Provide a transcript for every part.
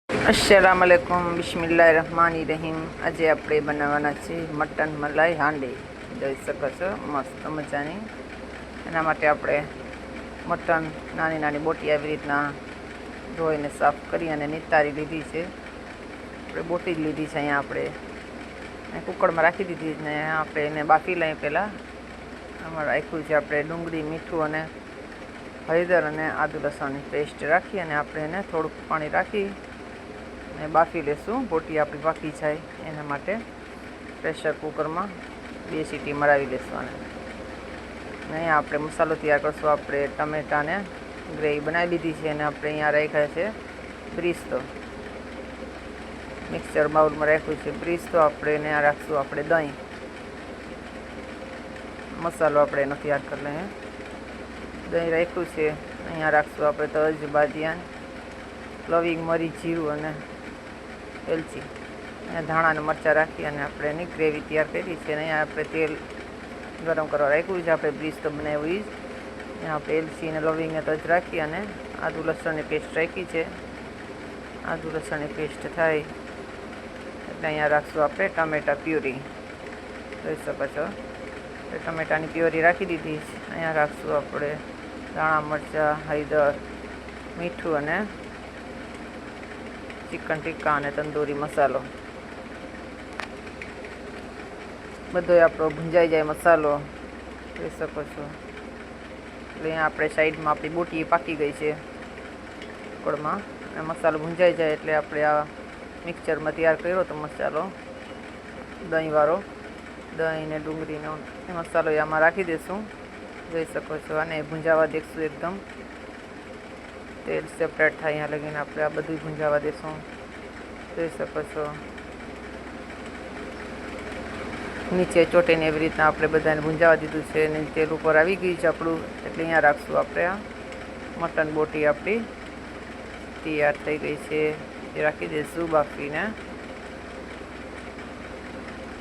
अस्सलाम वालेकुम बिस्मिल्लाहिर्रहमानिर्रहीम। આજે આપણે બનાવવાના છે મટન મલાઈ હાંડી। જોઈ શકો છો મસ્ત મજાની। એના માટે આપણે મટન નાની નાની બોટી આવી રીતના ધોઈને સાફ કરી અને નિતારી લીધી છે। આપણે બોટી જ લીધી છે। અહીંયા આપણે કુકરમાં રાખી દીધી ને આપણે એને બાફી લઈએ। પહેલાં આમાં રાખ્યું છે આપણે ડુંગળી, મીઠું અને હળદર અને આદુ લસણની પેસ્ટ રાખી અને આપણે એને થોડુંક પાણી રાખી ને બાફી લેશું। બોટી આપણી પાકી જાય એના માટે પ્રેશર કુકરમાં 2 સીટી મરાવી લેશું। અને અહીંયા આપણે મસાલો તૈયાર કરશું। આપણે ટમેટાને ગ્રેવી બનાવી લીધી છે અને આપણે અહીંયા રાખ્યા છે બ્રિસ્તો, મિક્સર બાઉલમાં રાખ્યું છે બ્રિસ્તો। આપણે એને રાખશું આપણે દહીં, મસાલો આપણે એનો તૈયાર કરી લઈએ। દહીં રાખ્યું છે। અહીંયા રાખશું આપણે તજ, બાદિયાન, લવિંગ, મરી, જીરું અને એલચી, અહીંયા ધાણા અને મરચાં રાખી અને આપણે એની ગ્રેવી તૈયાર કરી છે। અને અહીંયા આપણે તેલ ગરમ કરવા રાખ્યું છે આપણે બ્રિસ્તો બનાવ્યું એ જ। અહીંયા આપણે એલચી અને લવિંગ અને તજ રાખી અને આદુ લસણની પેસ્ટ રાખી છે। આદુ લસણની પેસ્ટ થાય એટલે અહીંયા રાખશું આપણે ટમેટા પ્યુરી। જોઈ શકો છો ટમેટાની પ્યુરી રાખી દીધી છે। અહીંયા રાખશું આપણે ધાણા, મરચાં, હળદર, મીઠું અને ચિકન ટિક્કા અને તંદૂરી મસાલો। બધો આપણો ભૂંજાઈ જાય મસાલો, જોઈ શકો છો। એટલે અહીંયા આપણે સાઈડમાં આપણી બોટી પાકી ગઈ છે કુકરમાં અને મસાલો ભૂંજાઈ જાય એટલે આપણે આ મિક્સરમાં તૈયાર કર્યો તો મસાલો દહીંવાળો, દહીં ને ડુંગળીનો એ મસાલો આમાં રાખી દઈશું। જોઈ શકો છો અને ભૂંજાવા દઈશું એકદમ તેલ સેપરેટ થાય અહીંયા લગીને આપણે આ બધું ભૂંજાવા દઈશું। જોઈ શકો છો નીચે ચોટીને એવી રીતના આપણે બધાને ભૂંજાવા દીધું છે અને તેલ ઉપર આવી ગયું છે આપણું। એટલે અહીંયા રાખશું આપણે આ મટન બોટી આપણી તૈયાર થઈ ગઈ છે એ રાખી દઈશું બાફીને।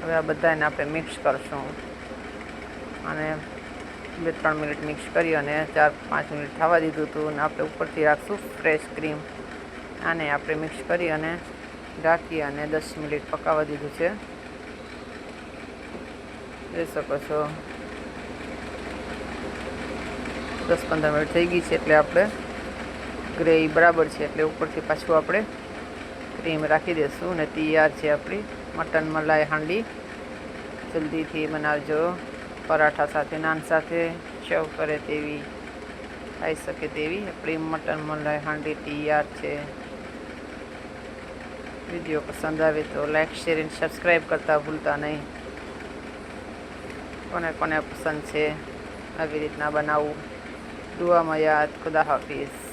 હવે આ બધાને આપણે મિક્સ કરશું અને 2-3 મિનિટ મિક્સ કરી અને 4-5 મિનિટ થવા દીધું હતું અને આપણે ઉપરથી રાખશું ફ્રેશ ક્રીમ। આને આપણે મિક્સ કરી અને ઢાંકી અને 10 મિનિટ પકાવવા દીધું છે। જોઈ શકો છો 10-15 મિનિટ થઈ ગઈ છે એટલે આપણે ગ્રેવી બરાબર છે એટલે ઉપરથી પાછું આપણે ક્રીમ રાખી દઈશું અને તૈયાર છે આપણી મટન મલાઈ હાંડી। જલ્દીથી બનાવજો, પરાઠા સાથે, નાન સાથે સર્વ કરે તેવી, ખાઈ શકે તેવી આપણી મટન મલાઈ હાંડી તૈયાર છે। વિડીયો પસંદ આવે તો લાઈક, શેર અને સબસ્ક્રાઈબ કરતા ભૂલતા નહીં। કોને કોને પસંદ છે આવી રીતના બનાવવું, દુઆમાં યાદ। ખુદા હાફિઝ।